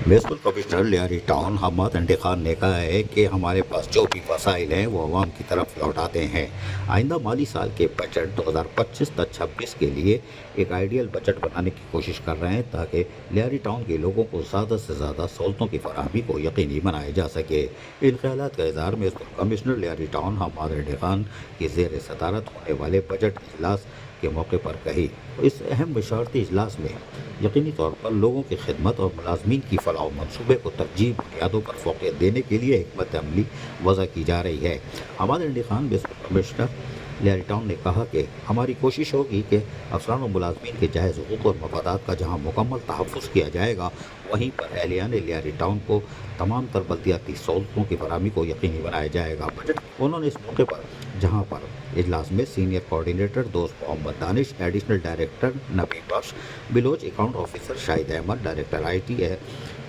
Municipal commissioner Lyari town हमद अंडे खान ने कहा है कि हमारे पास जो भी वसाइल हैं वो अवाम की तरफ लौटाते हैं। आइंदा माली साल के बजट 2025-26 के लिए एक आइडियल बजट बनाने की कोशिश कर रहे हैं ताकि लियारी टाउन के लोगों को ज़्यादा से ज़्यादा सहूलतों की फराहमी को यकीनी बनाया जा सके। इन ख्यालात का इज़हार म्यूनसिपल कमिश्नर लियारी टाउन हमद अंडे खान की ज़ेर सदारत होने वाले बजट इजलास के मौके पर कही। इस अहम मशावरती इजलास में यकीनी तौर पर लोगों की खिदमत और मुलाजमीन की फलाह मनसूबे को तरजीह बुनियादों पर फोकस देने के लिए हिकमत अमली वज़ा की जा रही है। हमद अंडे Khan municipal commissioner Lyari town ने कहा कि हमारी कोशिश होगी कि अफसरान और मुलाजमीन के जायज़ हुकूक़ और मफादात का जहाँ मुकम्मल तहफ़्फ़ुज़ किया जाएगा, वहीं पर अहलियान लियारी टाउन को तमाम तर बल्दियाती सहूलतों की फराहमी को यकीनी बनाया जाएगा। उन्होंने इस मौके पर जहाँ पर इजलास में सीनियर कोऑर्डिनेटर दोस्त Mohammad Danish, additional director Nabi Bakhsh, Baloch account officer Shahid Ahmad, director IT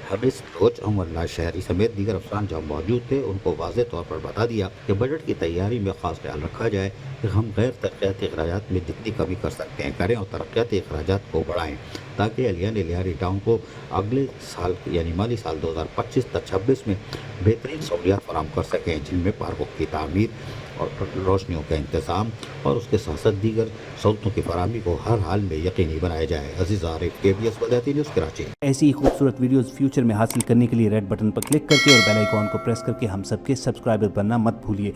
Hamid रोज, अमरला शहरी समेत दीगर अफसरान जब मौजूद थे, उनको वाज़ेह तौर पर बता दिया कि बजट की तैयारी में ख़ास ख्याल रखा जाए कि हम गैर तरक्याती अखराजात में जितनी कमी कर सकते हैं करें और तरक्याती अखराजात को बढ़ाएँ ताकि अहलियान लियारी टाउन को अगले साल यानी माली साल 2025-26 में बेहतरीन सहूलियात फराहम कर सकें, जिनमें पार्कों की तामीर और रोशनियों का इंतज़ाम और उसके साथ साथ दीगर सहूलतों की फराहमी को हर हाल में यकीनी बनाया जाए। अजीज़ आरिफ, KBS वदाती न्यूज़, कराची। ऐसी ही खूबसूरत वीडियोस फ्यूचर में हासिल करने के लिए रेड बटन पर क्लिक करके और बेल आइकॉन को प्रेस करके हम सबके सब्सक्राइबर बनना मत भूलिए।